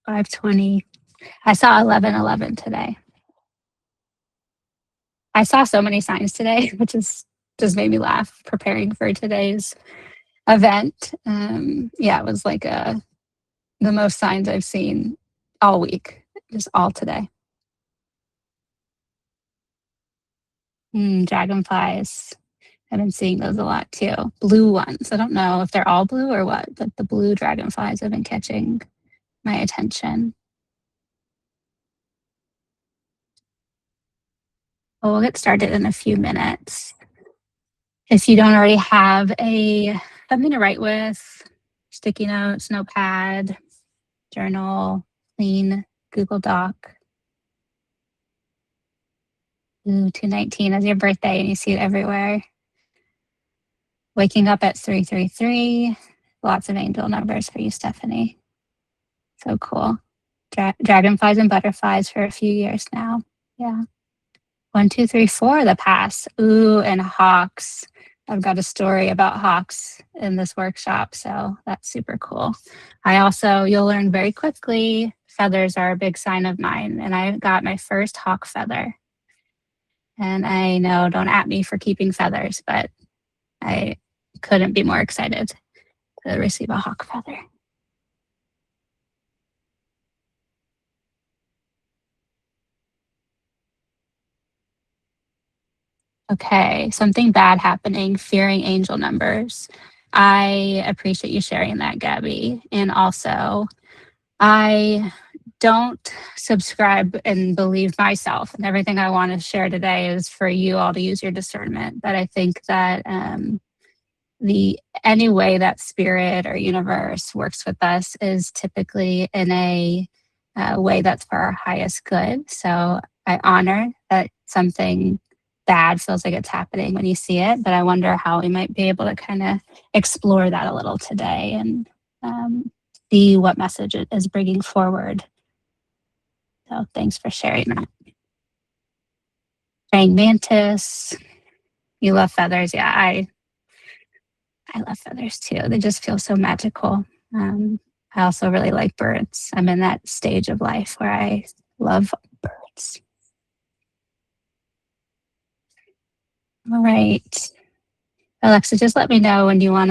5:20. I saw 11:11 today. I saw so many signs today, which is just made me laugh preparing for today's event. Yeah, it was like the most signs I've seen all week, just all today. Dragonflies. I've been seeing those a lot too. Blue ones. I don't know if they're all blue or what, but the blue dragonflies have been catching my attention. Well, we'll get started in a few minutes. If you don't already have something to write with, sticky notes, notepad, journal, clean Google Doc. 219 is your birthday and you see it everywhere. Waking up at 333. Lots of angel numbers for you, Stephanie. So cool. Dragonflies and butterflies for a few years now. Yeah. 1, 2, 3, 4, the pass. Ooh, and hawks. I've got a story about hawks in this workshop, so that's super cool. You'll learn very quickly, feathers are a big sign of mine, and I got my first hawk feather. And I know, don't at me for keeping feathers, but I couldn't be more excited to receive a hawk feather. Okay, something bad happening, fearing angel numbers. I appreciate you sharing that, Gabby. And also, I don't subscribe and believe myself, and everything I want to share today is for you all to use your discernment. But I think that any way that spirit or universe works with us is typically in a way that's for our highest good. So I honor that something bad feels like it's happening when you see it, but I wonder how we might be able to kind of explore that a little today and see what message it is bringing forward. So thanks for sharing that. Praying mantis. You love feathers. Yeah, I love feathers too. They just feel so magical. I also really like birds. I'm in that stage of life where I love birds. All right. Alexa, just let me know when you want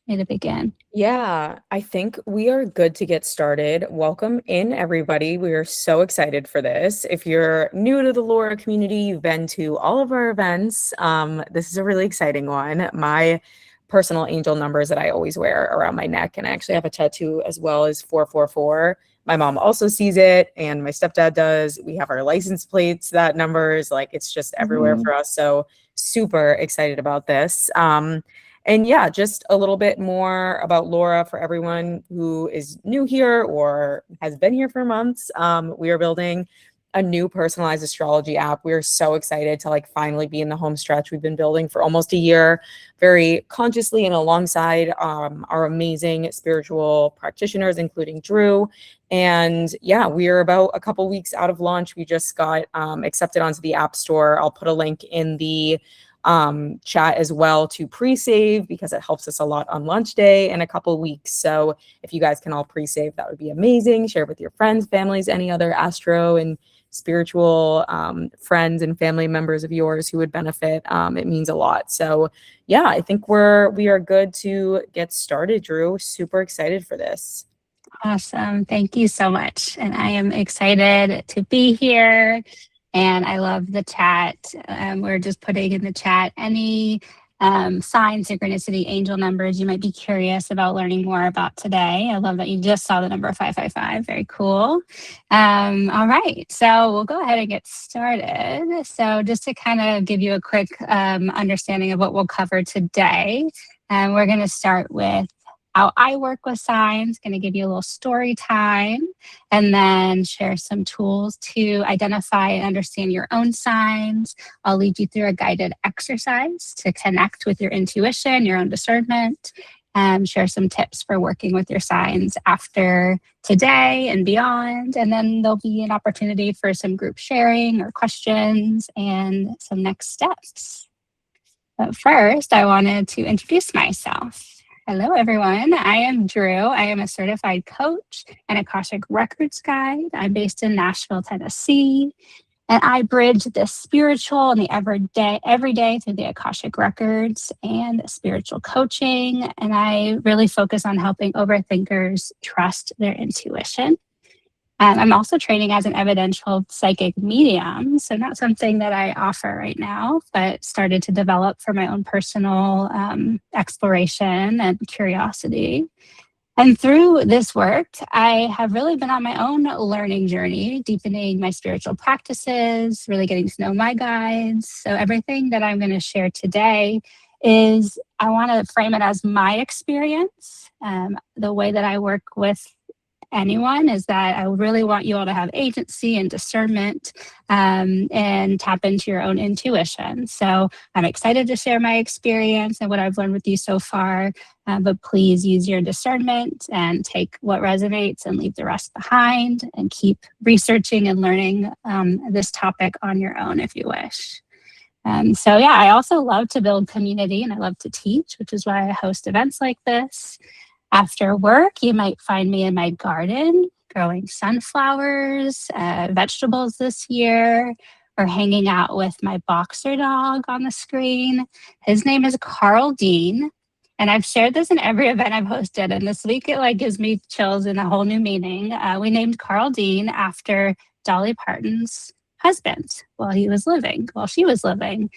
me to begin. Yeah, I think we are good to get started. Welcome in, everybody. We are so excited for this. If you're new to the Laura community, you've been to all of our events. This is a really exciting one. My personal angel numbers that I always wear around my neck, and I actually have a tattoo as well, as 444. My mom also sees it, and my stepdad does. We have our license plates, that numbers, like it's just everywhere for us. So super excited about this. And yeah, just a little bit more about Laura for everyone who is new here or has been here for months. We are building a new personalized astrology app. We are so excited to finally be in the home stretch. We've been building for almost a year, very consciously and alongside our amazing spiritual practitioners, including Drew. And yeah, we are about a couple weeks out of launch. We just got accepted onto the App Store. I'll put a link in the chat as well to pre-save, because it helps us a lot on launch day in a couple weeks. So if you guys can all pre-save, that would be amazing. Share with your friends, families, any other astro and spiritual friends and family members of yours who would benefit. It means a lot. So yeah, I think we are good to get started, Drew. Super excited for this. Awesome. Thank you so much. And I am excited to be here. And I love the chat. We're just putting in the chat any sign, synchronicity, angel numbers you might be curious about learning more about today. I love that you just saw the number 555. Very cool. All right. So we'll go ahead and get started. So just to kind of give you a quick understanding of what we'll cover today, we're going to start with how I work with signs, going to give you a little story time, and then share some tools to identify and understand your own signs. I'll lead you through a guided exercise to connect with your intuition, your own discernment, and share some tips for working with your signs after today and beyond. And then there'll be an opportunity for some group sharing or questions and some next steps. But first, I wanted to introduce myself. Hello, everyone. I am Drew. I am a certified coach and Akashic Records guide. I'm based in Nashville, Tennessee, and I bridge the spiritual and the every day through the Akashic Records and spiritual coaching. And I really focus on helping overthinkers trust their intuition. I'm also training as an evidential psychic medium, so not something that I offer right now, but started to develop for my own personal exploration and curiosity. And through this work, I have really been on my own learning journey, deepening my spiritual practices, really getting to know my guides. So everything that I'm going to share today is I want to frame it as my experience. The way that I work with anyone is that I really want you all to have agency and discernment and tap into your own intuition. So I'm excited to share my experience and what I've learned with you so far, but please use your discernment and take what resonates and leave the rest behind and keep researching and learning this topic on your own if you wish. So yeah, I also love to build community and I love to teach, which is why I host events like this. After work, you might find me in my garden growing sunflowers, vegetables this year, or hanging out with my boxer dog on the screen. His name is Carl Dean, and I've shared this in every event I've hosted, and this week it gives me chills in a whole new meaning. We named Carl Dean after Dolly Parton's husband while she was living.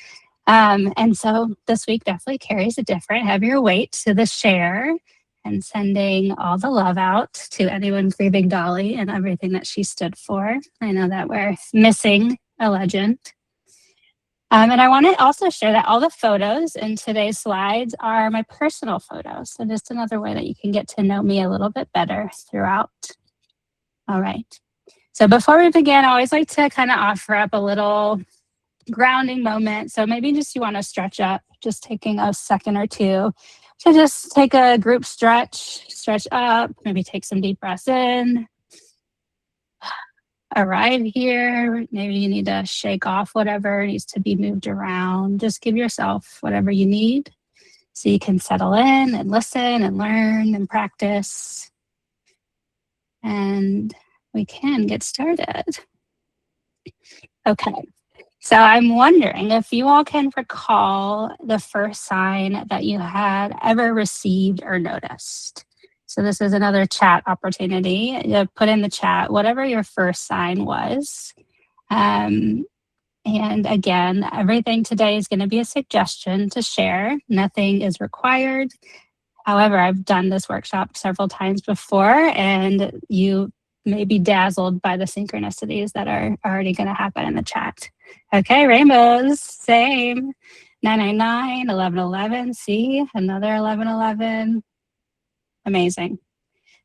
And so this week definitely carries a different, heavier weight to the share and sending all the love out to anyone grieving Dolly and everything that she stood for. I know that we're missing a legend. And I want to also share that all the photos in today's slides are my personal photos. So just another way that you can get to know me a little bit better throughout. All right. So before we begin, I always like to kind of offer up a little grounding moment. So maybe just you want to stretch up, just taking a second or two. So just take a group stretch up, maybe take some deep breaths in. Arrive here. Maybe you need to shake off whatever needs to be moved around. Just give yourself whatever you need so you can settle in and listen and learn and practice. And we can get started. Okay. So I'm wondering if you all can recall the first sign that you had ever received or noticed. So this is another chat opportunity. You put in the chat whatever your first sign was. And again, everything today is going to be a suggestion to share. Nothing is required. However, I've done this workshop several times before, and you may be dazzled by the synchronicities that are already going to happen in the chat. Okay, rainbows, same. 999, 1111, see, another 1111. Amazing.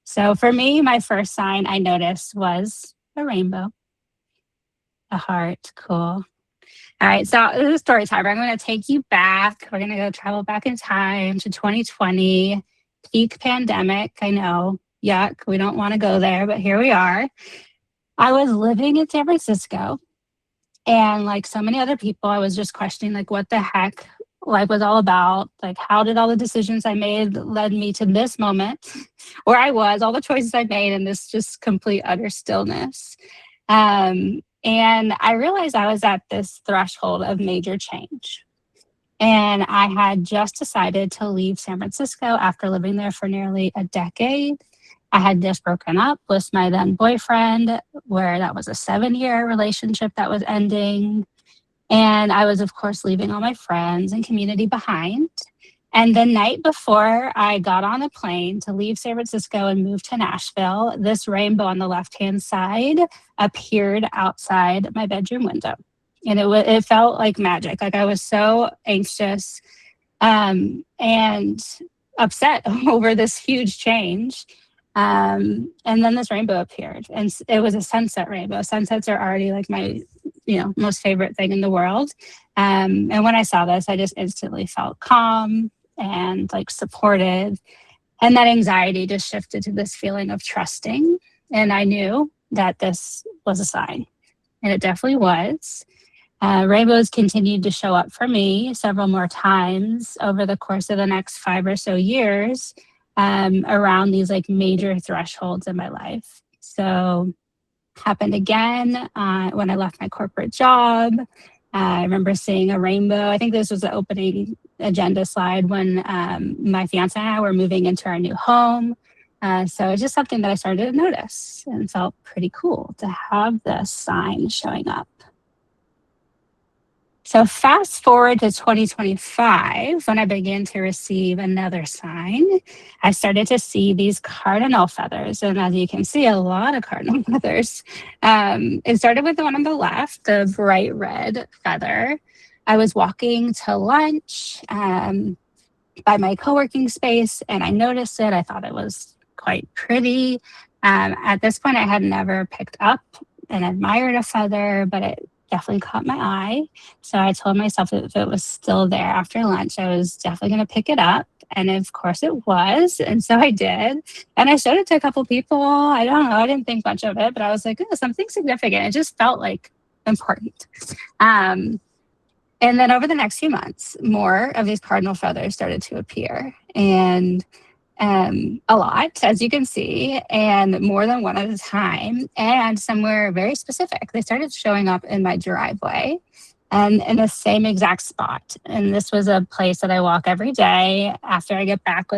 So for me, my first sign I noticed was a rainbow. A heart, cool. All right, so this is story time. I'm going to take you back. We're going to go travel back in time to 2020, peak pandemic. I know, yuck, we don't want to go there, but here we are. I was living in San Francisco. And like so many other people, I was just questioning like what the heck life was all about. Like how did all the decisions I made led me to this moment where I was, all the choices I made in this just complete utter stillness. And I realized I was at this threshold of major change. And I had just decided to leave San Francisco after living there for nearly a decade. I had just broken up with my then boyfriend, where that was a 7-year relationship that was ending. And I was, of course, leaving all my friends and community behind. And the night before I got on a plane to leave San Francisco and move to Nashville, this rainbow on the left-hand side appeared outside my bedroom window. And it felt like magic. Like I was so anxious and upset over this huge change. And then this rainbow appeared, and it was a sunset rainbow. Sunsets are already like my, most favorite thing in the world. And when I saw this, I just instantly felt calm and like supported. And that anxiety just shifted to this feeling of trusting. And I knew that this was a sign, and it definitely was. Rainbows continued to show up for me several more times over the course of the next 5 or so years, around these like major thresholds in my life. So happened again when I left my corporate job. I remember seeing a rainbow. I think this was the opening agenda slide when my fiance and I were moving into our new home. So it's just something that I started to notice and felt pretty cool to have this sign showing up. So fast forward to 2025, when I began to receive another sign, I started to see these cardinal feathers. And as you can see, a lot of cardinal feathers. It started with the one on the left, the bright red feather. I was walking to lunch by my co-working space, and I noticed it. I thought it was quite pretty. At this point, I had never picked up and admired a feather, but it definitely caught my eye. So I told myself that if it was still there after lunch, I was definitely going to pick it up. And of course it was. And so I did. And I showed it to a couple people. I don't know. I didn't think much of it, but I was like, oh, something significant. It just felt like important. And then over the next few months, more of these cardinal feathers started to appear. And a lot, as you can see, and more than one at a time, and some were very specific. They started showing up in my driveway and in the same exact spot. And this was a place that I walk every day after I get back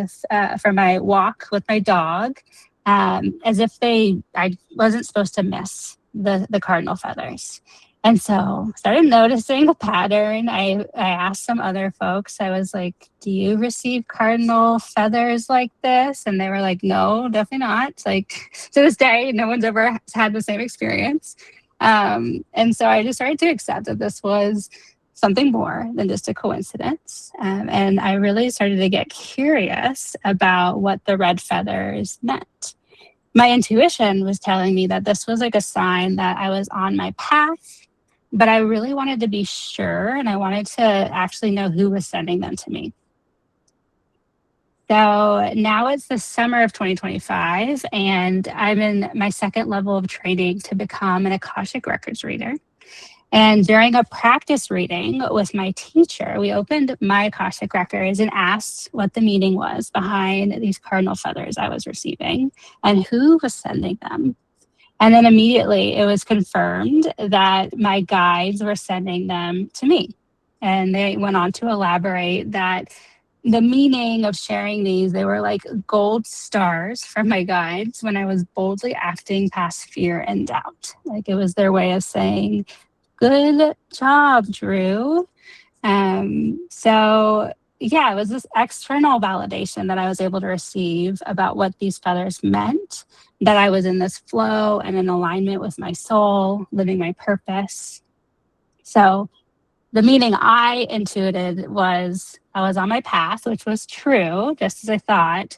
from my walk with my dog, as if I wasn't supposed to miss the cardinal feathers. And so started noticing the pattern. I asked some other folks, I was like, do you receive cardinal feathers like this? And they were like, no, definitely not. Like to this day, no one's ever had the same experience. And so I just started to accept that this was something more than just a coincidence. And I really started to get curious about what the red feathers meant. My intuition was telling me that this was like a sign that I was on my path, but I really wanted to be sure, and I wanted to actually know who was sending them to me. So now it's the summer of 2025, and I'm in my second level of training to become an Akashic Records reader. And during a practice reading with my teacher, we opened my Akashic Records and asked what the meaning was behind these cardinal feathers I was receiving and who was sending them. And then immediately it was confirmed that my guides were sending them to me. And they went on to elaborate that the meaning of sharing these, they were like gold stars from my guides when I was boldly acting past fear and doubt. Like it was their way of saying, good job, Drew. So yeah, it was this external validation that I was able to receive about what these feathers meant, that I was in this flow and in alignment with my soul, living my purpose. So the meaning I intuited was I was on my path, which was true, just as I thought.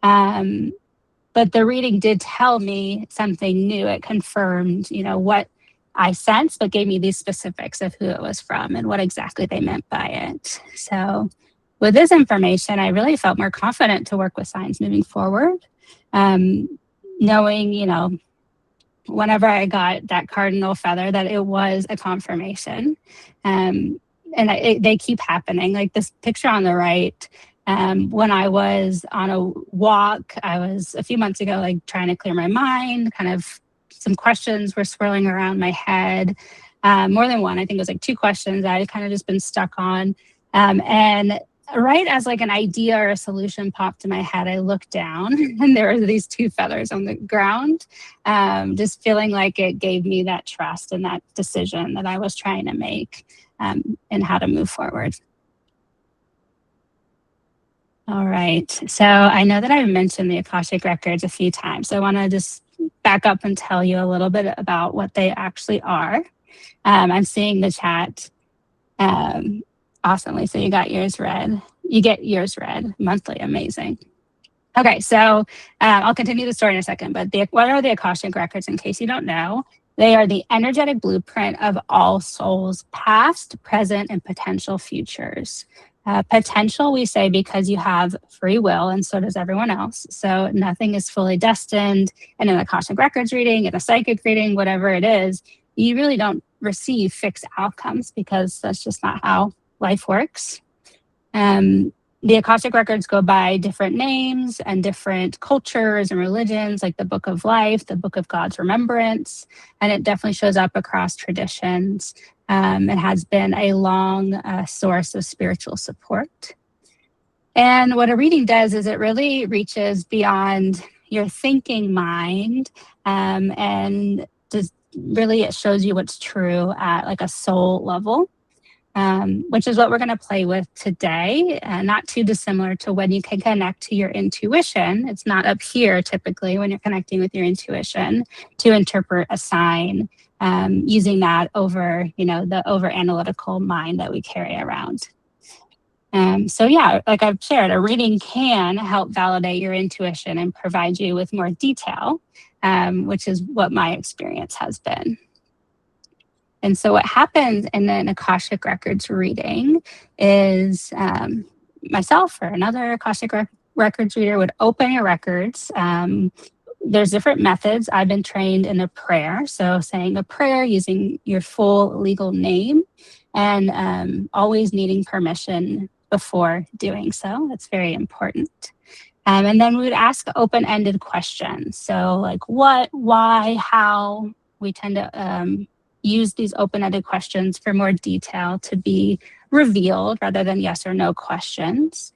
But the reading did tell me something new. It confirmed, what I sensed, but gave me these specifics of who it was from and what exactly they meant by it. So with this information, I really felt more confident to work with signs moving forward, knowing, whenever I got that cardinal feather, that it was a confirmation. They keep happening. Like this picture on the right, when I was on a walk, I was a few months ago, like trying to clear my mind, kind of some questions were swirling around my head. More than one, I think it was like 2 questions that I kind of just been stuck on. And right as like an idea or a solution popped in my head, I looked down and there were these 2 feathers on the ground, just feeling like it gave me that trust and that decision that I was trying to make, and how to move forward. All right. So I know that I've mentioned the Akashic Records a few times. So I want to just back up and tell you a little bit about what they actually are. I'm seeing the chat. Awesome, Lisa, you got yours read. You get yours read monthly. Amazing. Okay, so I'll continue the story in a second, but what are the Akashic Records in case you don't know? They are the energetic blueprint of all souls, past, present, and potential futures. Potential, we say, because you have free will, and so does everyone else. So nothing is fully destined. And in an Akashic Records reading, in a psychic reading, whatever it is, you really don't receive fixed outcomes because that's just not how life works. The Akashic Records go by different names and different cultures and religions, like the Book of Life, the Book of God's Remembrance, and it definitely shows up across traditions. It has been a long source of spiritual support. And what a reading does is it really reaches beyond your thinking mind, and just really it shows you what's true at like a soul level. Which is what we're going to play with today. Not too dissimilar to when you can connect to your intuition. It's not up here typically when you're connecting with your intuition to interpret a sign, using that over, the over analytical mind that we carry around. So yeah, like I've shared, a reading can help validate your intuition and provide you with more detail, which is what my experience has been. And so what happens in an Akashic Records reading is myself or another Akashic Records reader would open your records. There's different methods. I've been trained in a prayer. So saying a prayer using your full legal name and always needing permission before doing so. That's very important. And then we would ask open-ended questions. So like what, why, how. We tend to use these open-ended questions for more detail to be revealed rather than yes or no questions.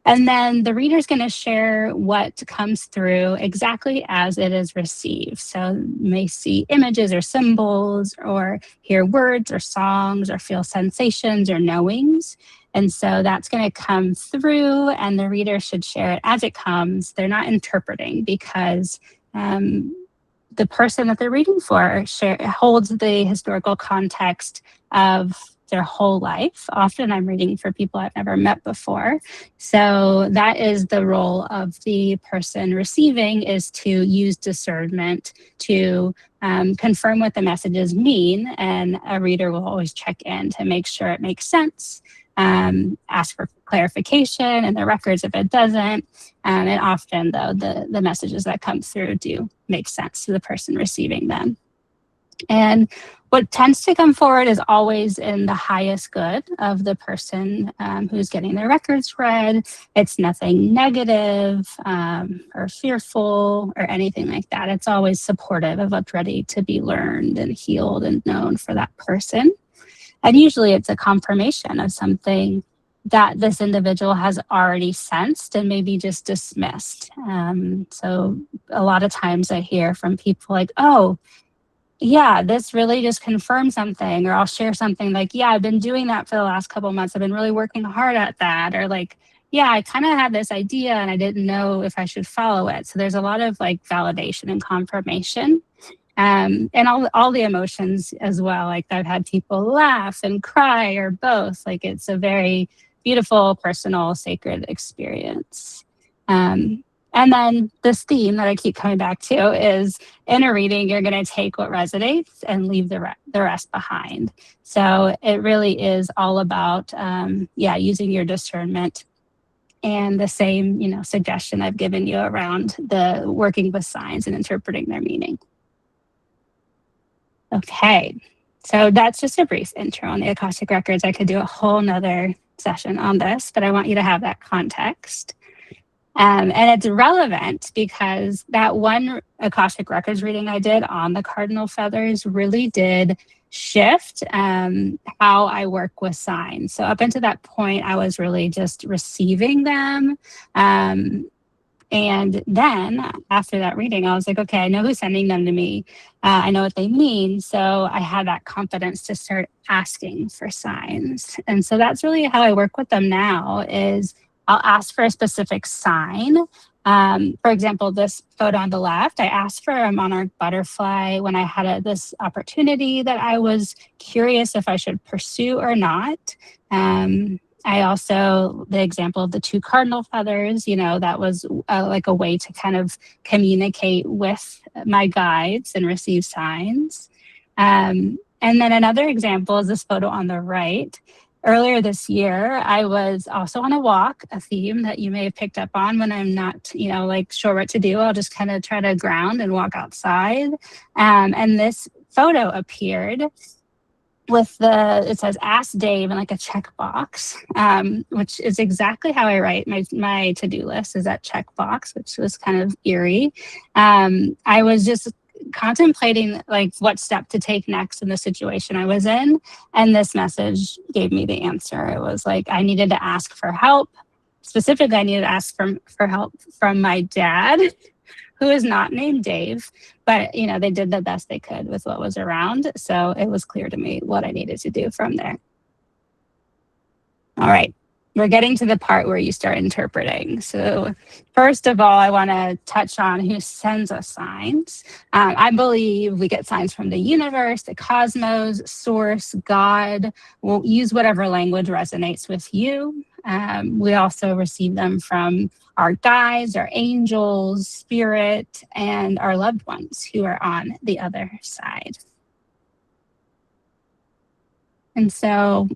And then the reader is going to share what comes through exactly as it is received. So you may see images or symbols or hear words or songs or feel sensations or knowings. And so that's going to come through and the reader should share it as it comes. They're not interpreting because the person that they're reading for holds the historical context of their whole life. Often I'm reading for people I've never met before. So that is the role of the person receiving, is to use discernment to confirm what the messages mean. And a reader will always check in to make sure it makes sense, ask for clarification in the records if it doesn't. And often, though, the messages that come through do make sense to the person receiving them. And what tends to come forward is always in the highest good of the person who's getting their records read. It's nothing negative or fearful or anything like that. It's always supportive of what's ready to be learned and healed and known for that person. And usually it's a confirmation of something that this individual has already sensed and maybe just dismissed. So a lot of times I hear from people like, oh, yeah, this really just confirmed something. Or I'll share something like, yeah, I've been doing that for the last couple of months. I've been really working hard at that. Or like, yeah, I kind of had this idea and I didn't know if I should follow it. So there's a lot of like validation and confirmation. And all the emotions as well. Like I've had people laugh and cry or both. Like it's a very beautiful, personal, sacred experience. And then this theme that I keep coming back to is in a reading, you're going to take what resonates and leave the rest behind. So it really is all about, using your discernment. And the same, suggestion I've given you around the working with signs and interpreting their meaning. Okay, so that's just a brief intro on the Akashic Records. I could do a whole nother session on this, but I want you to have that context. And it's relevant because that one Akashic Records reading I did on the cardinal feathers really did shift how I work with signs. So up until that point, I was really just receiving them. And then after that reading, I was like, okay, I know who's sending them to me. I know what they mean. So I had that confidence to start asking for signs. And so that's really how I work with them now is I'll ask for a specific sign. For example, this photo on the left, I asked for a monarch butterfly when I had this opportunity that I was curious if I should pursue or not. I also, the example of the 2 cardinal feathers, that was like a way to kind of communicate with my guides and receive signs. And then another example is this photo on the right. Earlier this year, I was also on a walk, a theme that you may have picked up on when I'm not, sure what to do. I'll just kind of try to ground and walk outside. And this photo appeared. with it says ask Dave and like a checkbox, which is exactly how I write my to-do list, is that checkbox, which was kind of eerie. I was just contemplating like what step to take next in the situation I was in. And this message gave me the answer. It was like, I needed to ask for help. Specifically, I needed to ask for help from my dad, who is not named Dave, but they did the best they could with what was around. So it was clear to me what I needed to do from there. All right. We're getting to the part where you start interpreting. So first of all, I want to touch on who sends us signs. I believe we get signs from the universe, the cosmos, source, God. We'll use whatever language resonates with you. We also receive them from our guides, our angels, spirit, and our loved ones who are on the other side. And so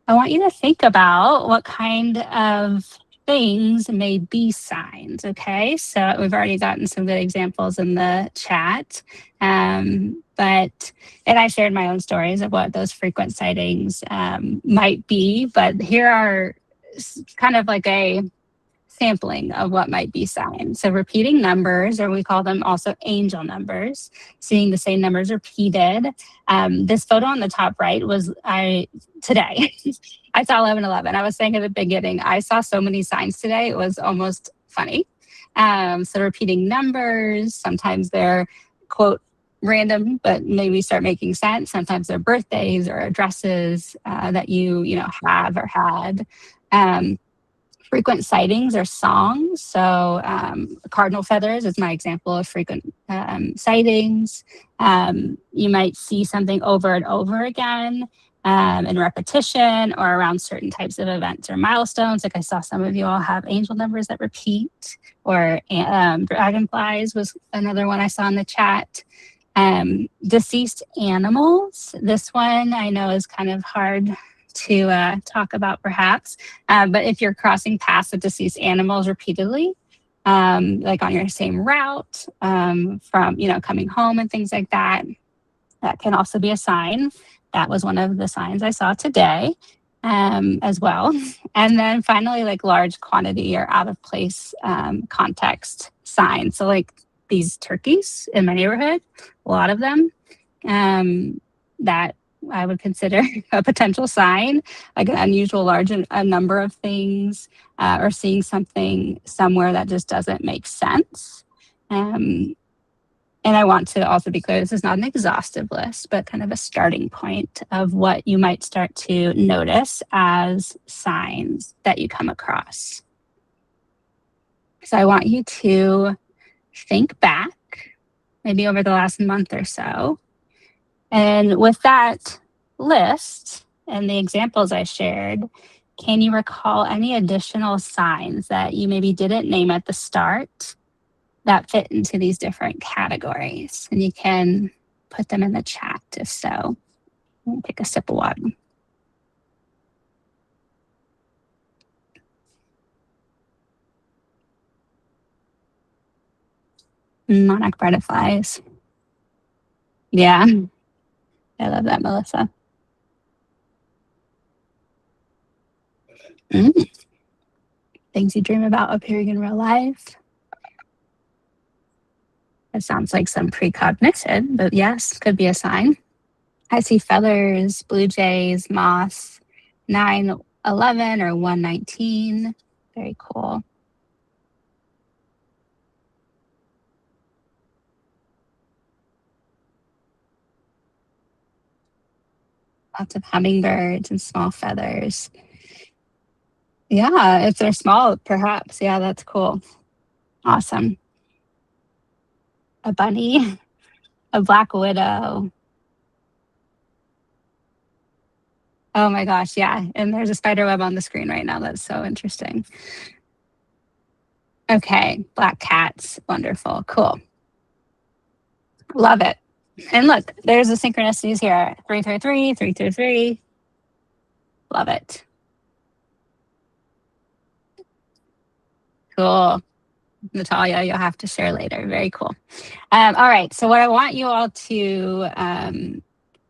I want you to think about what kind of things may be signs, okay? So we've already gotten some good examples in the chat. And I shared my own stories of what those frequent sightings might be, but here are kind of like a sampling of what might be signs. So repeating numbers, or we call them also angel numbers, seeing the same numbers repeated. This photo on the top right was today. I saw 1111. I was saying at the beginning, I saw so many signs today. It was almost funny. So repeating numbers, sometimes they're quote random, but maybe start making sense. Sometimes they're birthdays or addresses that you have or had. Frequent sightings are songs. So cardinal feathers is my example of frequent sightings. You might see something over and over again in repetition or around certain types of events or milestones. Like I saw some of you all have angel numbers that repeat, or dragonflies was another one I saw in the chat. Deceased animals. This one I know is kind of hard to talk about perhaps, but if you're crossing paths with deceased animals repeatedly, like on your same route from coming home and things like that, that can also be a sign. That was one of the signs I saw today as well. And then finally, like large quantity or out of place context signs. So like these turkeys in my neighborhood, a lot of them, that I would consider a potential sign, like an unusual large a number of things, or seeing something somewhere that just doesn't make sense. And I want to also be clear, this is not an exhaustive list, but kind of a starting point of what you might start to notice as signs that you come across. So I want you to think back, maybe over the last month or so. And with that list and the examples I shared, can you recall any additional signs that you maybe didn't name at the start that fit into these different categories? And you can put them in the chat if so. Take a sip of water. Monarch butterflies. Yeah, I love that, Melissa. Things you dream about appearing in real life. It sounds like some precognition, but yes, could be a sign. I see feathers, blue jays, moss, 911 or 119. Very cool. Lots of hummingbirds and small feathers. Yeah, if they're small, perhaps. Yeah, that's cool. Awesome. A bunny, a black widow. Oh my gosh, yeah. And there's a spider web on the screen right now. That's so interesting. Okay, black cats. Wonderful. Cool. Love it. And look, there's the synchronicities here. 333, 333. Love it. Cool. Natalia, you'll have to share later. Very cool. All right. So what I want you all to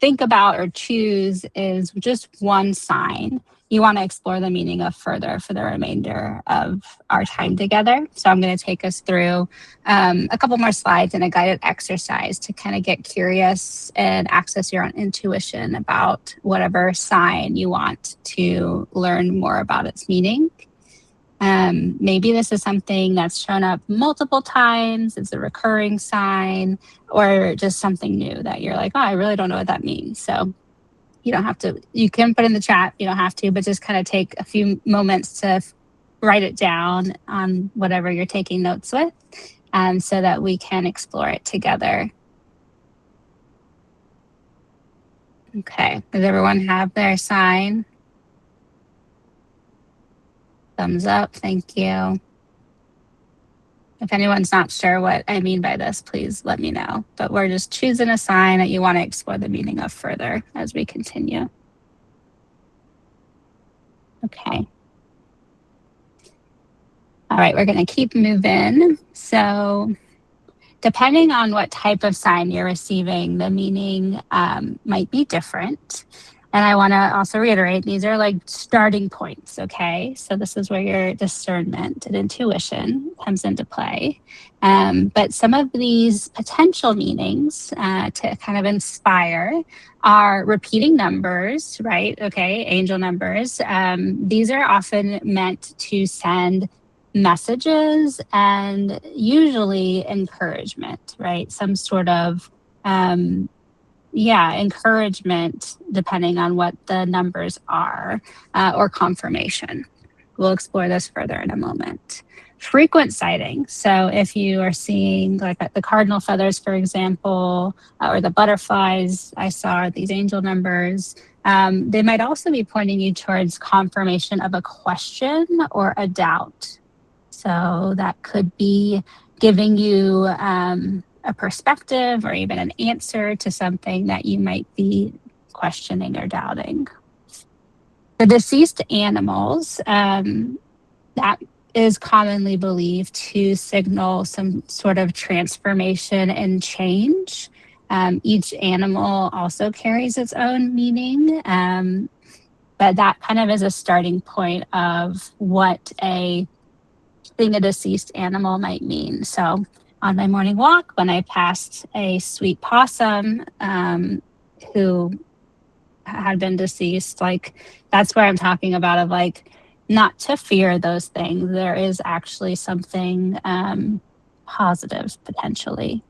think about or choose is just one sign you want to explore the meaning of further for the remainder of our time together. So I'm going to take us through a couple more slides and a guided exercise to kind of get curious and access your own intuition about whatever sign you want to learn more about its meaning. Maybe this is something that's shown up multiple times, it's a recurring sign, or just something new that you're like, oh, I really don't know what that means. So you don't have to, you can put in the chat, you don't have to, but just kind of take a few moments to write it down on whatever you're taking notes with, so that we can explore it together. Okay, does everyone have their sign? Thumbs up, thank you. If anyone's not sure what I mean by this, please let me know. But we're just choosing a sign that you want to explore the meaning of further as we continue. Okay. All right, we're going to keep moving. So depending on what type of sign you're receiving, the meaning might be different. And I want to also reiterate, these are like starting points, okay? So this is where your discernment and intuition comes into play. But some of these potential meanings to kind of inspire are repeating numbers, right? Okay, angel numbers. These are often meant to send messages and usually encouragement, right? Some sort of encouragement depending on what the numbers are, or confirmation. We'll explore this further in a moment. Frequent sighting. So if you are seeing like the cardinal feathers, for example, or the butterflies I saw, these angel numbers, they might also be pointing you towards confirmation of a question or a doubt. So that could be giving you a perspective or even an answer to something that you might be questioning or doubting. The deceased animals, that is commonly believed to signal some sort of transformation and change. Each animal also carries its own meaning, but that kind of is a starting point of what a deceased animal might mean. So on my morning walk, when I passed a sweet possum who had been deceased, like that's where I'm talking about of like not to fear those things. There is actually something positive potentially.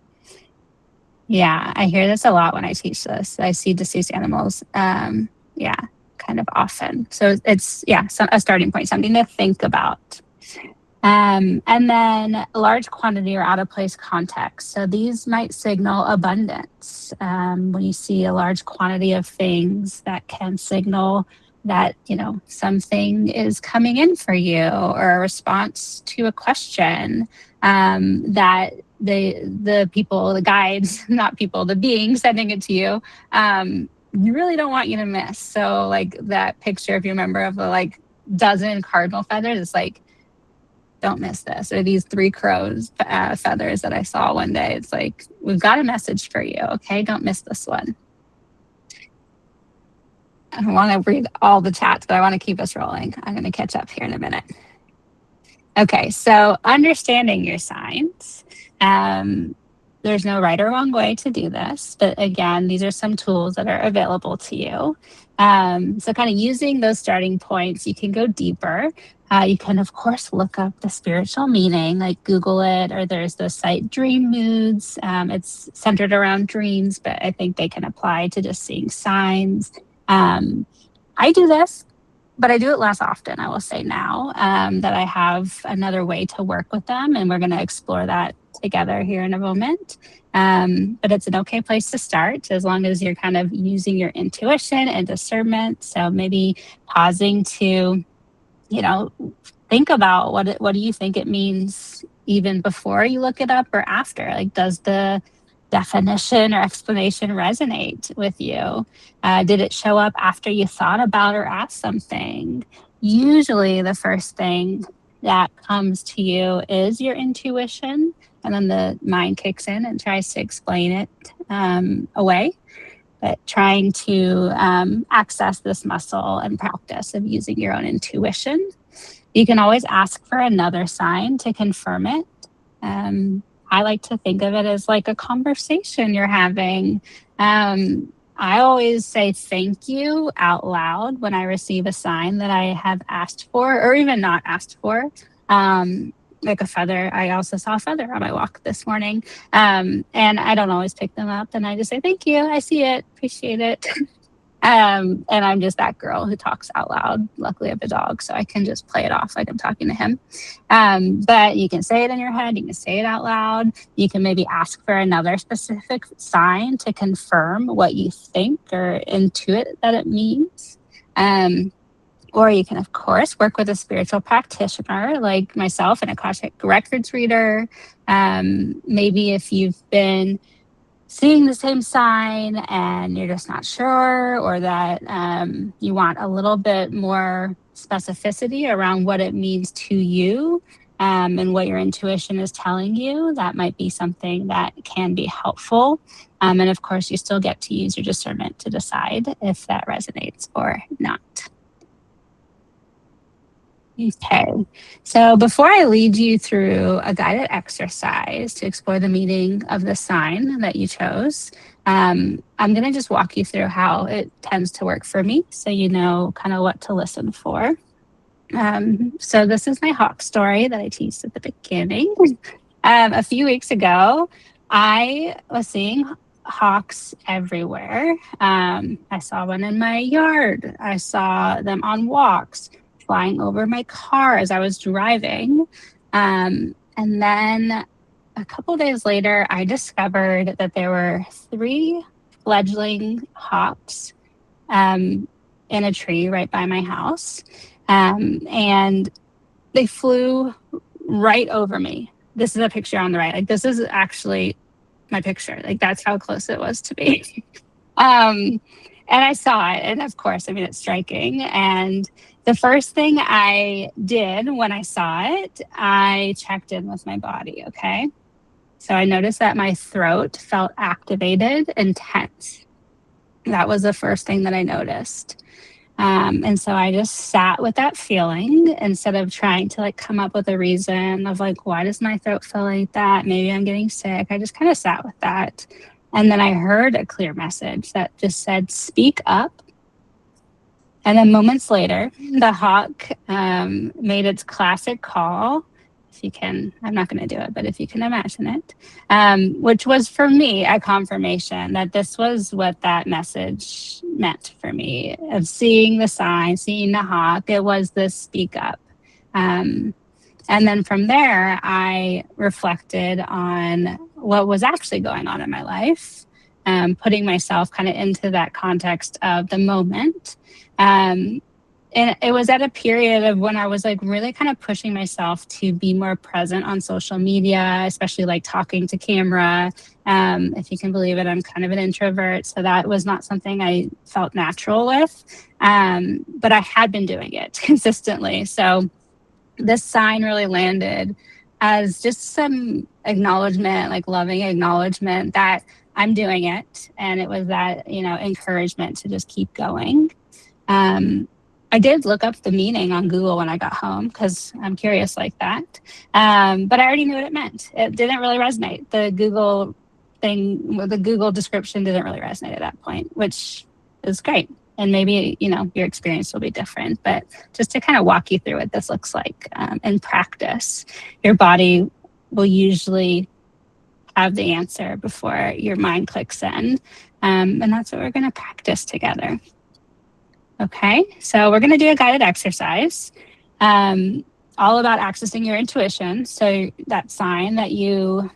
Yeah, I hear this a lot when I teach this. I see deceased animals, kind of often. So it's a starting point, something to think about. And then a large quantity or out of place context. So these might signal abundance. When you see a large quantity of things, that can signal that, something is coming in for you, or a response to a question, that the people, the guides, not people, the beings sending it to you, you really don't want you to miss. So like that picture, if you remember, of the like dozen cardinal feathers, it's like, don't miss this. Or these 3 crows feathers that I saw one day. It's like, we've got a message for you, okay? Don't miss this one. I don't want to read all the chats, but I want to keep us rolling. I'm going to catch up here in a minute. Okay, so understanding your signs. There's no right or wrong way to do this, but again, these are some tools that are available to you. So kind of using those starting points, you can go deeper. You can, of course, look up the spiritual meaning, like Google it, or there's the site Dream Moods. It's centered around dreams, but I think they can apply to just seeing signs. I do this, but I do it less often, I will say now, that I have another way to work with them, and we're going to explore that together here in a moment. But it's an okay place to start as long as you're kind of using your intuition and discernment. So maybe pausing to, think about what do you think it means even before you look it up or after? Like, does the definition or explanation resonate with you? Did it show up after you thought about or asked something? Usually the first thing that comes to you is your intuition, and then the mind kicks in and tries to explain it away. but trying to access this muscle and practice of using your own intuition. You can always ask for another sign to confirm it. I like to think of it as like a conversation you're having. I always say thank you out loud when I receive a sign that I have asked for or even not asked for. Like a feather. I also saw a feather on my walk this morning. And I don't always pick them up. And I just say, thank you. I see it. Appreciate it. And I'm just that girl who talks out loud. Luckily, I have a dog, so I can just play it off like I'm talking to him. But you can say it in your head. You can say it out loud. You can maybe ask for another specific sign to confirm what you think or intuit that it means. Or you can, of course, work with a spiritual practitioner like myself, an Akashic Records reader. Maybe if you've been seeing the same sign and you're just not sure, or that you want a little bit more specificity around what it means to you and what your intuition is telling you, that might be something that can be helpful. And of course, you still get to use your discernment to decide if that resonates or not. Okay, so before I lead you through a guided exercise to explore the meaning of the sign that you chose, I'm going to just walk you through how it tends to work for me so you know kind of what to listen for. So this is my hawk story that I teased at the beginning. A few weeks ago, I was seeing hawks everywhere. I saw one in my yard. I saw them on walks, flying over my car as I was driving. And then a couple days later, I discovered that there were 3 fledgling hawks in a tree right by my house. And they flew right over me. This is a picture on the right. Like, this is actually my picture. Like, that's how close it was to me. And I saw it. And of course, I mean, it's striking. And the first thing I did when I saw it, I checked in with my body. Okay. So I noticed that my throat felt activated and tense. That was the first thing that I noticed. And so I just sat with that feeling instead of trying to like come up with a reason of like, why does my throat feel like that? Maybe I'm getting sick. I just kind of sat with that. And then I heard a clear message that just said, speak up. And then moments later, the hawk made its classic call. If you can, I'm not going to do it, but if you can imagine it, which was for me a confirmation that this was what that message meant for me, of seeing the sign, seeing the hawk. It was this speak up. And then from there, I reflected on what was actually going on in my life, putting myself kind of into that context of the moment. And it was at a period of when I was like really kind of pushing myself to be more present on social media, especially like talking to camera. If you can believe it, I'm kind of an introvert. So that was not something I felt natural with. But I had been doing it consistently. So this sign really landed as just some acknowledgement, like loving acknowledgement that I'm doing it. And it was that, encouragement to just keep going. I did look up the meaning on Google when I got home because I'm curious like that. But I already knew what it meant. It didn't really resonate. The Google description didn't really resonate at that point, which is great. And maybe, your experience will be different. But just to kind of walk you through what this looks like in practice, your body will usually have the answer before your mind clicks in. And that's what we're going to practice together. Okay, so we're going to do a guided exercise all about accessing your intuition. So that sign that you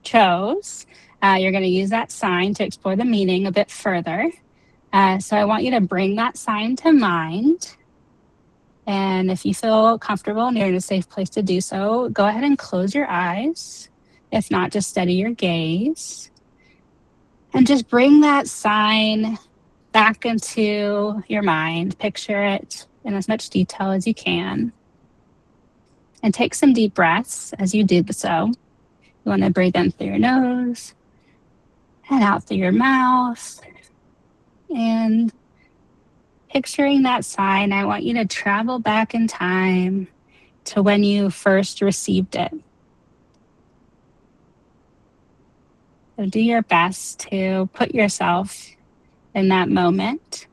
chose, you're going to use that sign to explore the meaning a bit further. So I want you to bring that sign to mind. And if you feel comfortable and you're in a safe place to do so, go ahead and close your eyes. If not, just steady your gaze. And just bring that sign back into your mind. Picture it in as much detail as you can. And take some deep breaths as you do so. You want to breathe in through your nose and out through your mouth. And picturing that sign, I want you to travel back in time to when you first received it. So do your best to put yourself in that moment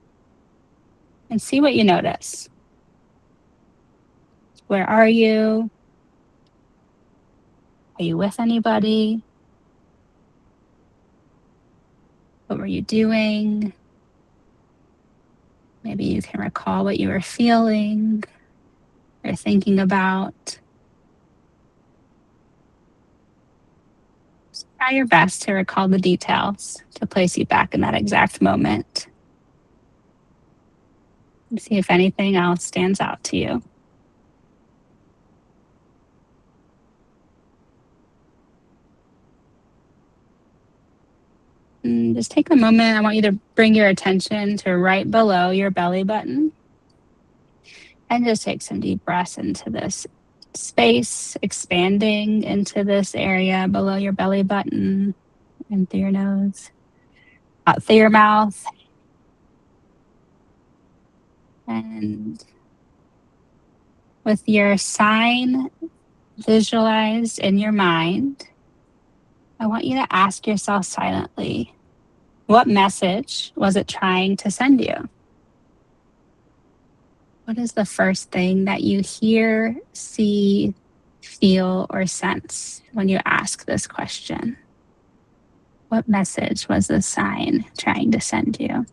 and see what you notice. Where are you? Are you with anybody? What were you doing? Maybe you can recall what you were feeling or thinking about. Try your best to recall the details to place you back in that exact moment. And see if anything else stands out to you. And just take a moment. I want you to bring your attention to right below your belly button. And just take some deep breaths into this space, expanding into this area below your belly button and through your nose, out through your mouth. And with your sign visualized in your mind, I want you to ask yourself silently, what message was it trying to send you? What is the first thing that you hear, see, feel, or sense when you ask this question? What message was the sign trying to send you?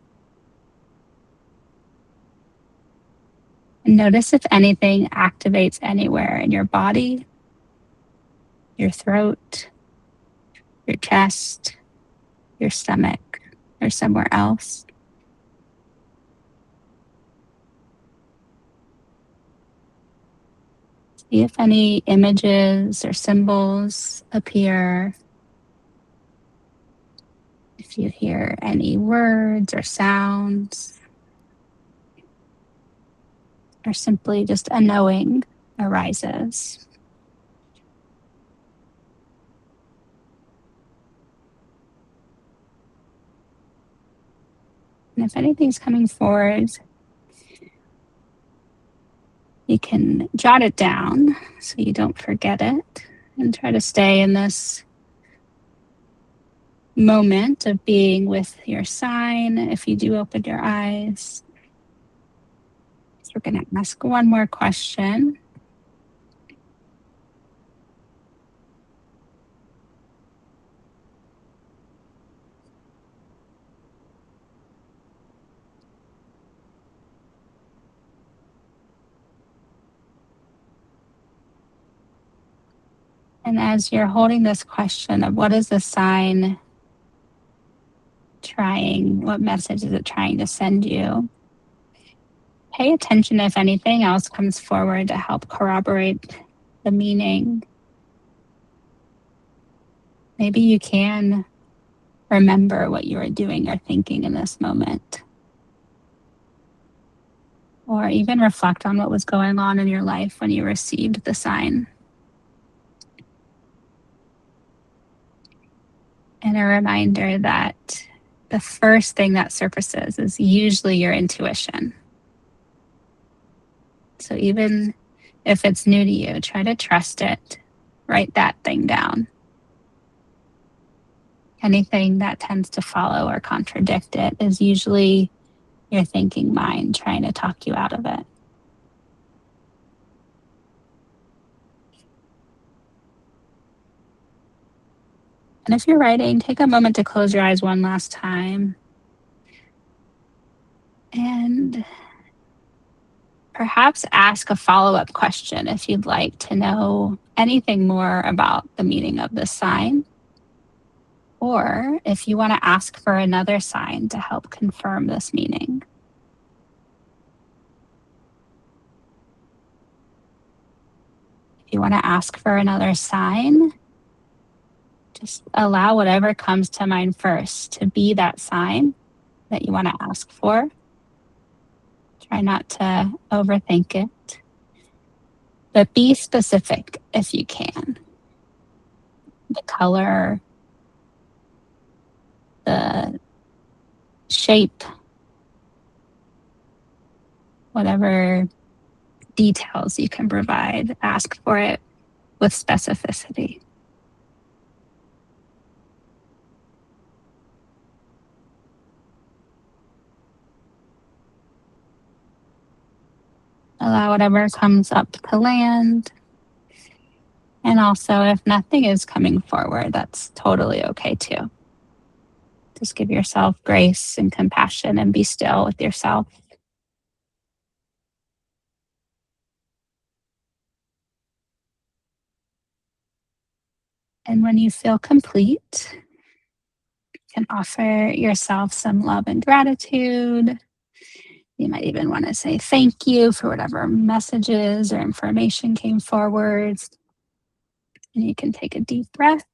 And notice if anything activates anywhere in your body, your throat, your chest, your stomach, or somewhere else. See if any images or symbols appear. If you hear any words or sounds, or simply just a knowing arises. And if anything's coming forward, you can jot it down so you don't forget it and try to stay in this moment of being with your sign if you do open your eyes. So we're going to ask one more question. And as you're holding this question of what is the sign trying, what message is it trying to send you? Pay attention if anything else comes forward to help corroborate the meaning. Maybe you can remember what you were doing or thinking in this moment. Or even reflect on what was going on in your life when you received the sign. And a reminder that the first thing that surfaces is usually your intuition. So even if it's new to you, try to trust it. Write that thing down. Anything that tends to follow or contradict it is usually your thinking mind trying to talk you out of it. And if you're writing, take a moment to close your eyes one last time. And perhaps ask a follow-up question if you'd like to know anything more about the meaning of this sign. Or if you want to ask for another sign to help confirm this meaning. If you want to ask for another sign, just allow whatever comes to mind first to be that sign that you want to ask for. Try not to overthink it, but be specific if you can. The color, the shape, whatever details you can provide, ask for it with specificity. Allow whatever comes up to land. And also, if nothing is coming forward, that's totally okay too. Just give yourself grace and compassion and be still with yourself. And when you feel complete, you can offer yourself some love and gratitude. You might even want to say thank you for whatever messages or information came forward. And you can take a deep breath.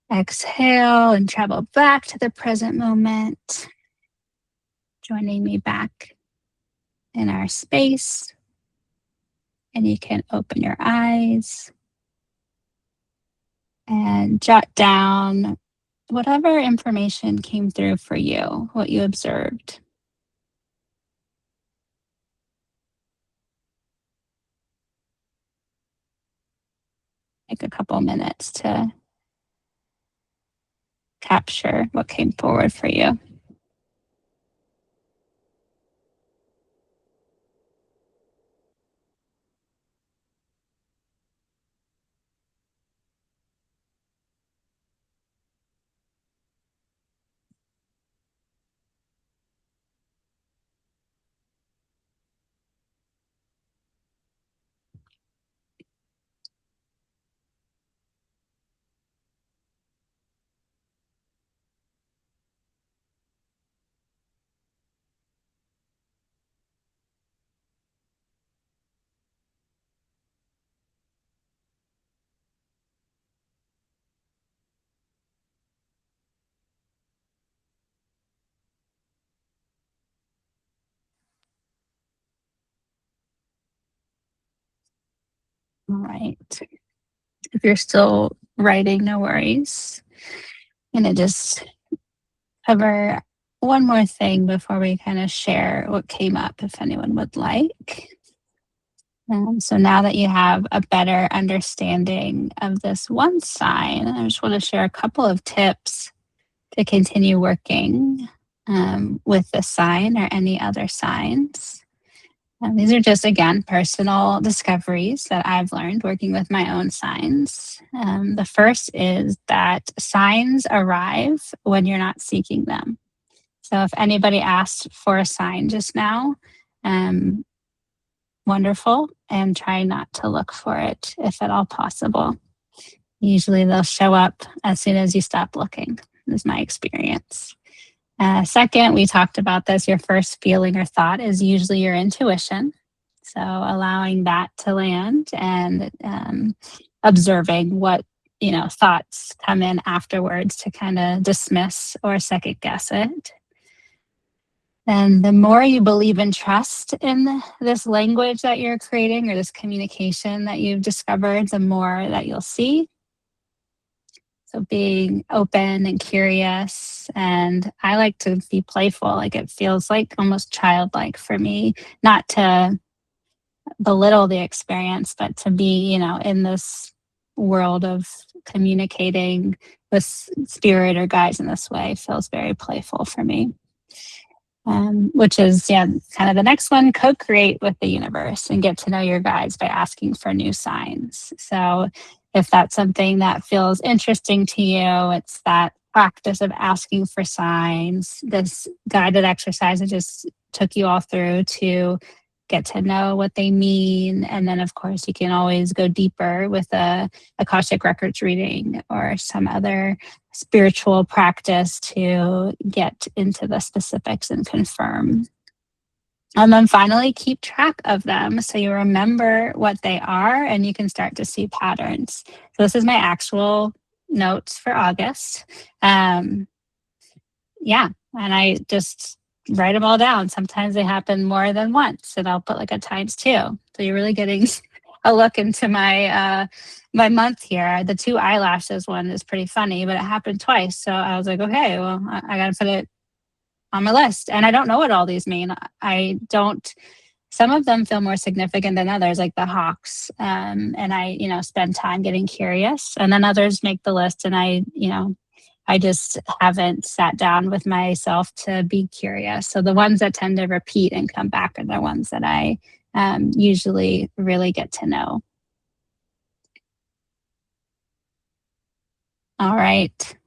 Exhale and travel back to the present moment, joining me back in our space. And you can open your eyes and jot down whatever information came through for you, what you observed. Take a couple minutes to capture what came forward for you. All right. If you're still writing, no worries. I'm going to just cover one more thing before we kind of share what came up, if anyone would like. So now that you have a better understanding of this one sign, I just want to share a couple of tips to continue working with this sign or any other signs. These are just, again, personal discoveries that I've learned working with my own signs. The first is that signs arrive when you're not seeking them. So if anybody asked for a sign just now, wonderful, and try not to look for it if at all possible. Usually they'll show up as soon as you stop looking, is my experience. Second, we talked about this, your first feeling or thought is usually your intuition. So allowing that to land and observing what thoughts come in afterwards to kind of dismiss or second guess it. And the more you believe and trust in this language that you're creating or this communication that you've discovered, the more that you'll see. So being open and curious. And I like to be playful. Like it feels like almost childlike for me, not to belittle the experience, but to be, in this world of communicating with spirit or guides in this way feels very playful for me. Which is, kind of the next one, co-create with the universe and get to know your guides by asking for new signs. So if that's something that feels interesting to you, it's that practice of asking for signs, this guided exercise I just took you all through to get to know what they mean. And then, of course, you can always go deeper with a Akashic Records reading or some other spiritual practice to get into the specifics and confirm. And then finally, keep track of them so you remember what they are and you can start to see patterns. So this is my actual notes for August. And I just write them all down. Sometimes they happen more than once, and I'll put like a times 2. So you're really getting a look into my my month here. The 2 eyelashes one is pretty funny, but it happened twice. So I was like, okay, well, I got to put it on my list. And I don't know what all these mean. I don't, some of them feel more significant than others, like the hawks. And I, spend time getting curious. And then others make the list, and I just haven't sat down with myself to be curious. So the ones that tend to repeat and come back are the ones that I usually really get to know. All right.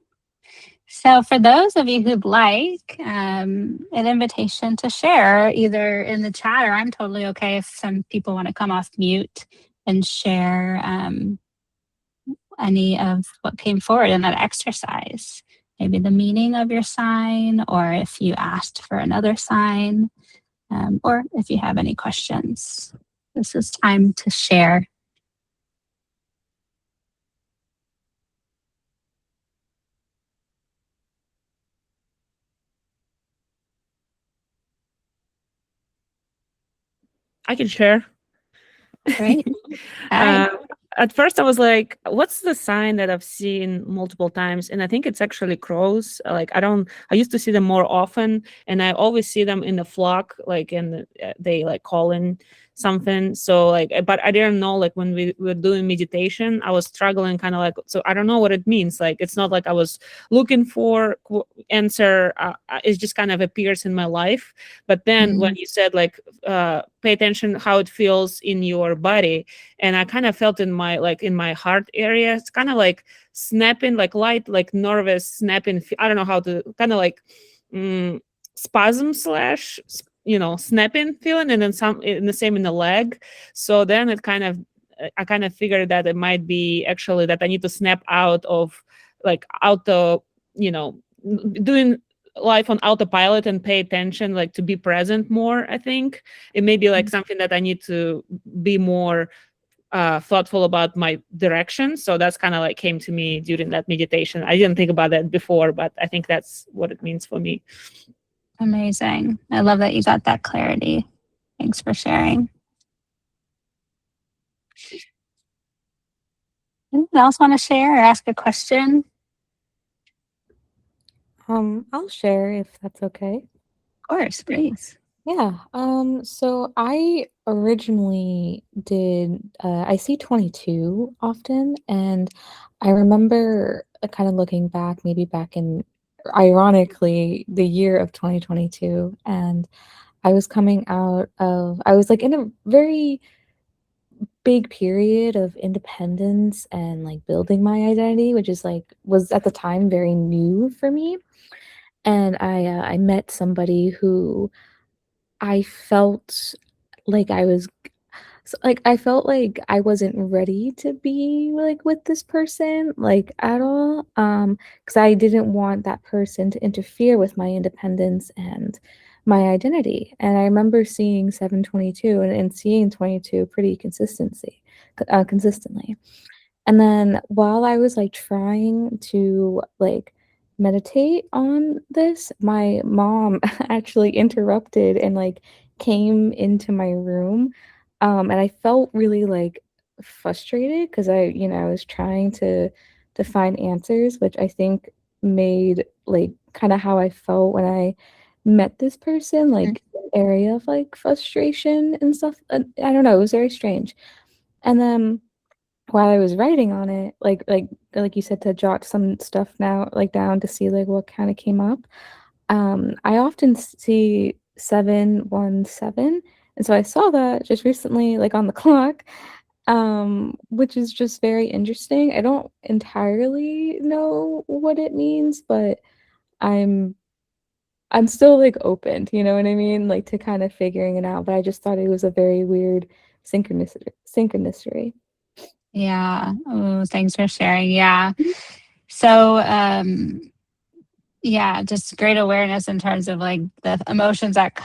So for those of you who'd like an invitation to share either in the chat, or I'm totally okay if some people want to come off mute and share any of what came forward in that exercise. Maybe the meaning of your sign, or if you asked for another sign, or if you have any questions. This is time to share. I can share. Great. At first, I was like, "What's the sign that I've seen multiple times?" And I think it's actually crows. Like I used to see them more often, and I always see them in the flock, like they like call in something. So like, but I didn't know, like when we were doing meditation, I was struggling, kind of like, so I don't know what it means. Like it's not like I was looking for answer. It just kind of appears in my life. But then when you said like, pay attention how it feels in your body, and I kind of felt in my heart area, it's kind of like snapping, like light, like nervous snapping. I don't know how to, kind of like spasm slash snapping feeling, and then some in the same in the leg. So then I kind of figured that it might be actually that I need to snap out of like auto, doing life on autopilot and pay attention, like to be present more. I think it may be like something that I need to be more thoughtful about my direction. So that's kind of like came to me during that meditation. I didn't think about that before, but I think that's what it means for me. Amazing. I love that you got that clarity. Thanks for sharing. Anyone else want to share or ask a question? I'll share if that's okay. Of course, please. Yeah. So I originally did I see 22 often, and I remember kind of looking back, maybe back in, ironically, the year of 2022, and I was like in a very big period of independence and like building my identity, which is like was at the time very new for me. And I met somebody who I felt like I felt like I wasn't ready to be like with this person like at all, because I didn't want that person to interfere with my independence and my identity. And I remember seeing 722 and seeing 22 pretty consistently. And then while I was like trying to like meditate on this, my mom actually interrupted and like came into my room. And I felt really like frustrated because I was trying to find answers, which I think made like kind of how I felt when I met this person, like an area of like frustration and stuff. I don't know, it was very strange. And then while I was writing on it, like you said, to jot some stuff now like down to see like what kind of came up. I often see 717, and so I saw that just recently, like on the clock, which is just very interesting. I don't entirely know what it means, but I'm I'm still like open, you know what I mean? Like to kind of figuring it out. But I just thought it was a very weird synchronicity. Yeah. Oh, thanks for sharing. Yeah. So, yeah, just great awareness in terms of like the emotions that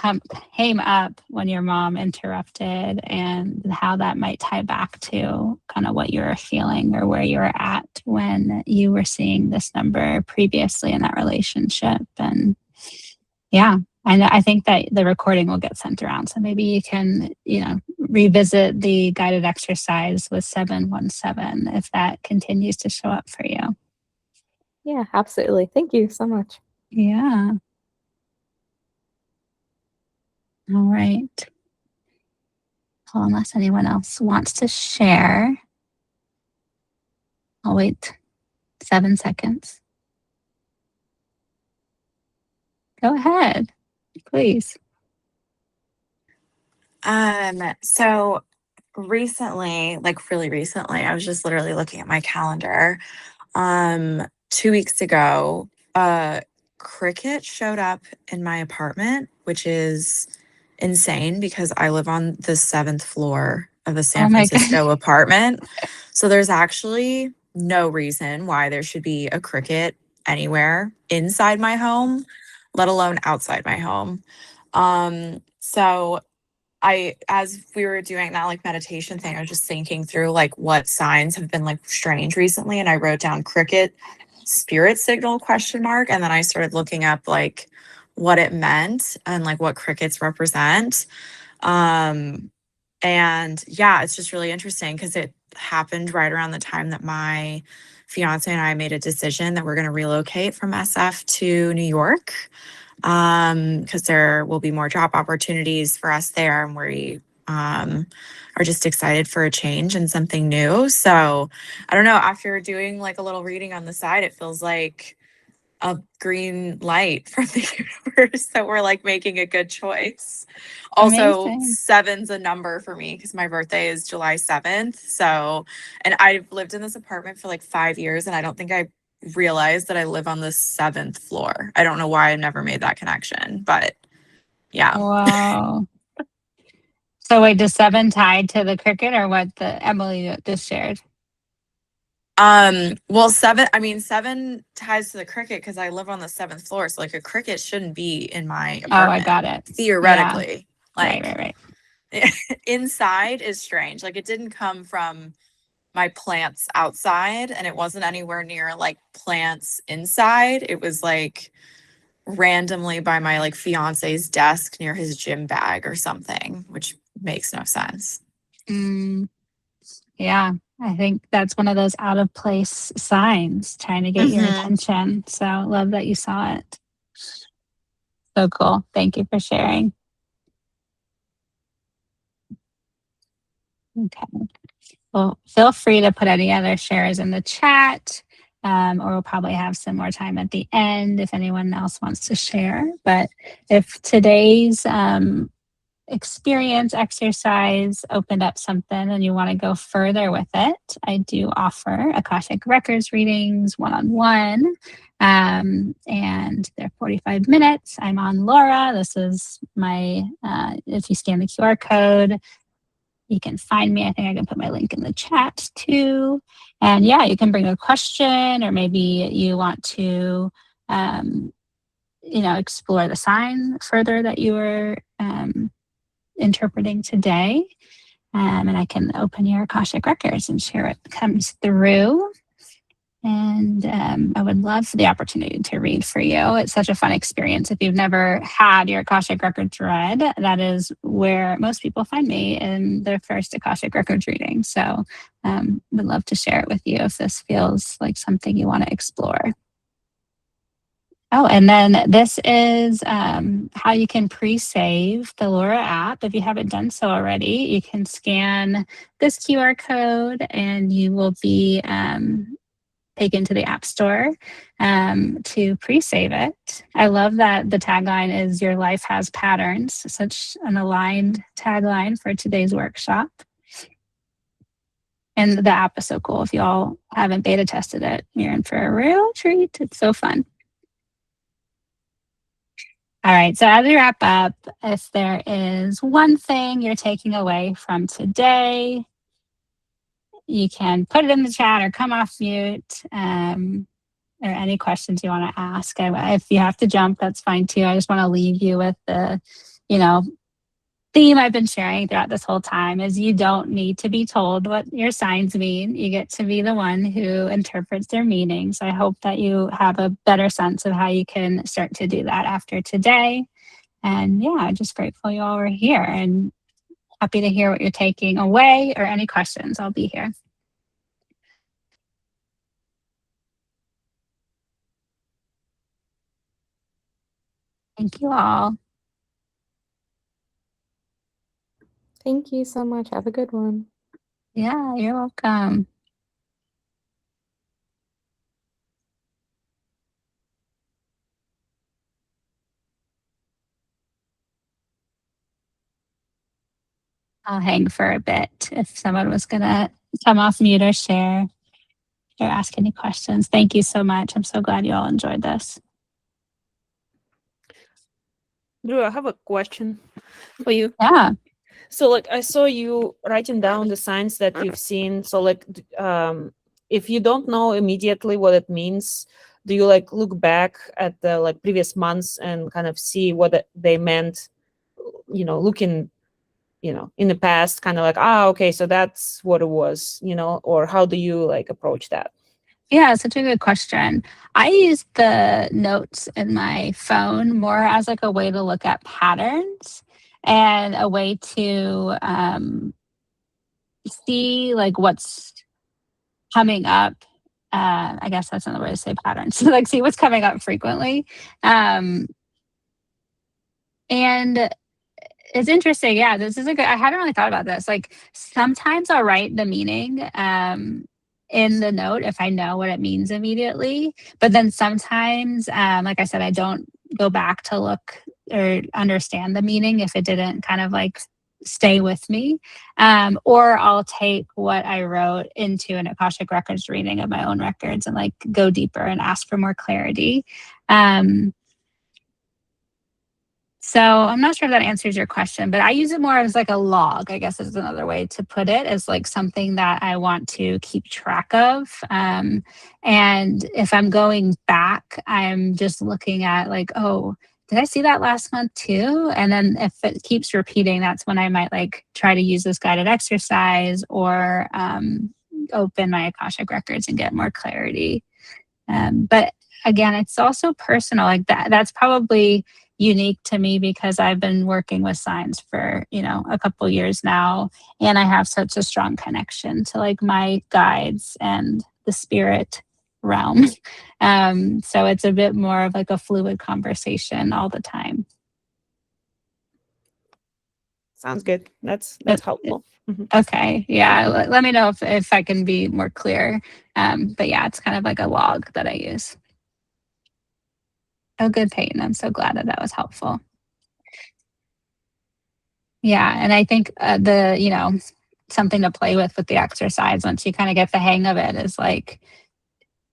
came up when your mom interrupted, and how that might tie back to kind of what you were feeling or where you were at when you were seeing this number previously in that relationship. And yeah, I think that the recording will get sent around. So maybe you can, revisit the guided exercise with 717 if that continues to show up for you. Yeah, absolutely. Thank you so much. Yeah. All right. Well, unless anyone else wants to share, I'll wait 7 seconds. Go ahead, please. So recently, like really recently, I was just literally looking at my calendar. 2 weeks ago, a cricket showed up in my apartment, which is insane because I live on the 7th floor of a Oh San my God. Francisco apartment. So there's actually no reason why there should be a cricket anywhere inside my home, let alone outside my home. So as we were doing that like meditation thing, I was just thinking through like what signs have been like strange recently. And I wrote down cricket spirit signal question mark. And then I started looking up like what it meant and like what crickets represent. Um, and yeah, it's just really interesting because it happened right around the time that my fiance and I made a decision that we're going to relocate from SF to New York, because there will be more job opportunities for us there, and we are just excited for a change and something new. So I don't know, after doing like a little reading on the side, it feels like a green light from the universe that we're like making a good choice. Also, Amazing. 7's a number for me because my birthday is July 7th. So, and I've lived in this apartment for like 5 years, and I don't think I realized that I live on the 7th floor. I don't know why I never made that connection, but yeah. Wow. So wait, does 7 tied to the cricket or what the Emily just shared? Well, 7 ties to the cricket because I live on the 7th floor. So like a cricket shouldn't be in my Oh, I apartment, got it. Yeah. theoretically. Right, Like right. inside is strange. Like it didn't come from my plants outside, and it wasn't anywhere near like plants inside. It was like randomly by my like fiance's desk near his gym bag or something, which makes no sense. Mm, yeah, I think that's one of those out of place signs trying to get your Mm-hmm. attention. So love that you saw it. So cool. Thank you for sharing. Okay. Well, feel free to put any other shares in the chat, or we'll probably have some more time at the end if anyone else wants to share. But if today's experience exercise opened up something and you want to go further with it, I do offer Akashic Records readings one-on-one. And they're 45 minutes. I'm on Laura. This is my, if you scan the QR code, you can find me. I think I can put my link in the chat too. And yeah, you can bring a question, or maybe you want to, explore the sign further that you were interpreting today. And I can open your Akashic Records and share what comes through. And I would love the opportunity to read for you. It's such a fun experience. If you've never had your Akashic Records read, that is where most people find me, in their first Akashic Records reading. So would love to share it with you if this feels like something you want to explore. Oh, and then this is how you can pre-save the Laura app. If you haven't done so already, you can scan this QR code and you will be taken to the App Store to pre-save it. I love that the tagline is "Your life has patterns." Such an aligned tagline for today's workshop. And the app is so cool. If you all haven't beta tested it, you're in for a real treat. It's so fun. All right, so as we wrap up, if there is one thing you're taking away from today, you can put it in the chat or come off mute, or any questions you want to ask. If you have to jump, that's fine too. I just want to leave you with the, theme I've been sharing throughout this whole time is you don't need to be told what your signs mean. You get to be the one who interprets their meaning. So I hope that you have a better sense of how you can start to do that after today. And yeah, I'm just grateful you all were here and happy to hear what you're taking away, or any questions. I'll be here. Thank you all. Thank you so much. Have a good one. Yeah, you're welcome. I'll hang for a bit if someone was going to come off mute or share or ask any questions. Thank you so much. I'm so glad you all enjoyed this. Drew, I have a question for you. Yeah. So like I saw you writing down the signs that you've seen. So like if you don't know immediately what it means, do you like look back at the like previous months and kind of see what they meant, looking, in the past, kind of like, okay, so that's what it was, or how do you like approach that? Yeah, such a good question. I use the notes in my phone more as like a way to look at patterns and a way to see like what's coming up. I guess that's another way to say patterns. So like see what's coming up frequently. And it's interesting. Yeah, this is a good, I hadn't really thought about this. Like sometimes I'll write the meaning in the note if I know what it means immediately. But then sometimes, like I said, I don't go back to look or understand the meaning if it didn't kind of like stay with me. Or I'll take what I wrote into an Akashic Records reading of my own records and like go deeper and ask for more clarity. So I'm not sure if that answers your question, but I use it more as like a log, I guess is another way to put it, as like something that I want to keep track of. And if I'm going back, I'm just looking at like, oh, did I see that last month too? And then if it keeps repeating, that's when I might like try to use this guided exercise or open my Akashic Records and get more clarity. But again, it's also personal. Like that's probably unique to me because I've been working with signs for, a couple years now. And I have such a strong connection to like my guides and the spirit realm. So it's a bit more of like a fluid conversation all the time. Sounds good. That's helpful. Okay. Yeah. Let me know if I can be more clear. But yeah, it's kind of like a log that I use. Oh, good, Peyton. I'm so glad that was helpful. Yeah. And I think something to play with the exercise once you kind of get the hang of it is like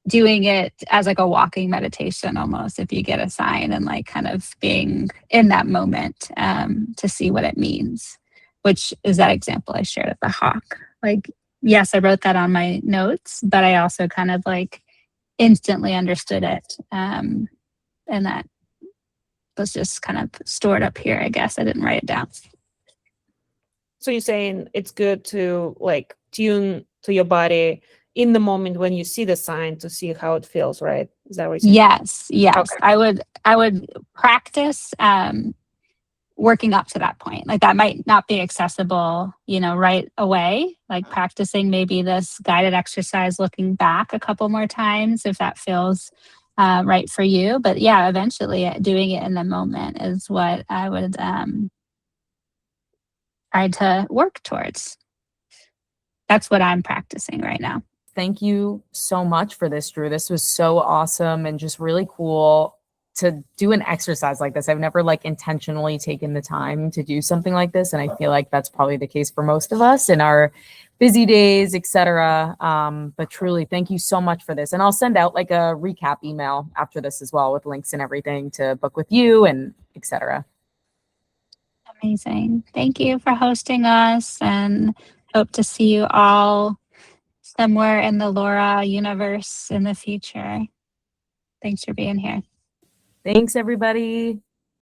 doing it as like a walking meditation almost, if you get a sign and like kind of being in that moment to see what it means, which is that example I shared of the hawk. Like, yes, I wrote that on my notes, but I also kind of like instantly understood it. And that was just kind of stored up here, I guess. I didn't write it down. So you're saying it's good to like tune to your body in the moment when you see the sign to see how it feels, right? Is that what you're saying? Yes. Okay. I would practice working up to that point. Like that might not be accessible, right away. Like practicing maybe this guided exercise, looking back a couple more times if that feels right for you. But yeah, eventually doing it in the moment is what I would try to work towards. That's what I'm practicing right now. Thank you so much for this, Drew. This was so awesome and just really cool to do an exercise like this. I've never like intentionally taken the time to do something like this. And I feel like that's probably the case for most of us in our busy days, etc. But truly, thank you so much for this. And I'll send out like a recap email after this as well with links and everything to book with you and etc. Amazing. Thank you for hosting us and hope to see you all somewhere in the Laura universe in the future. Thanks for being here. Thanks, everybody.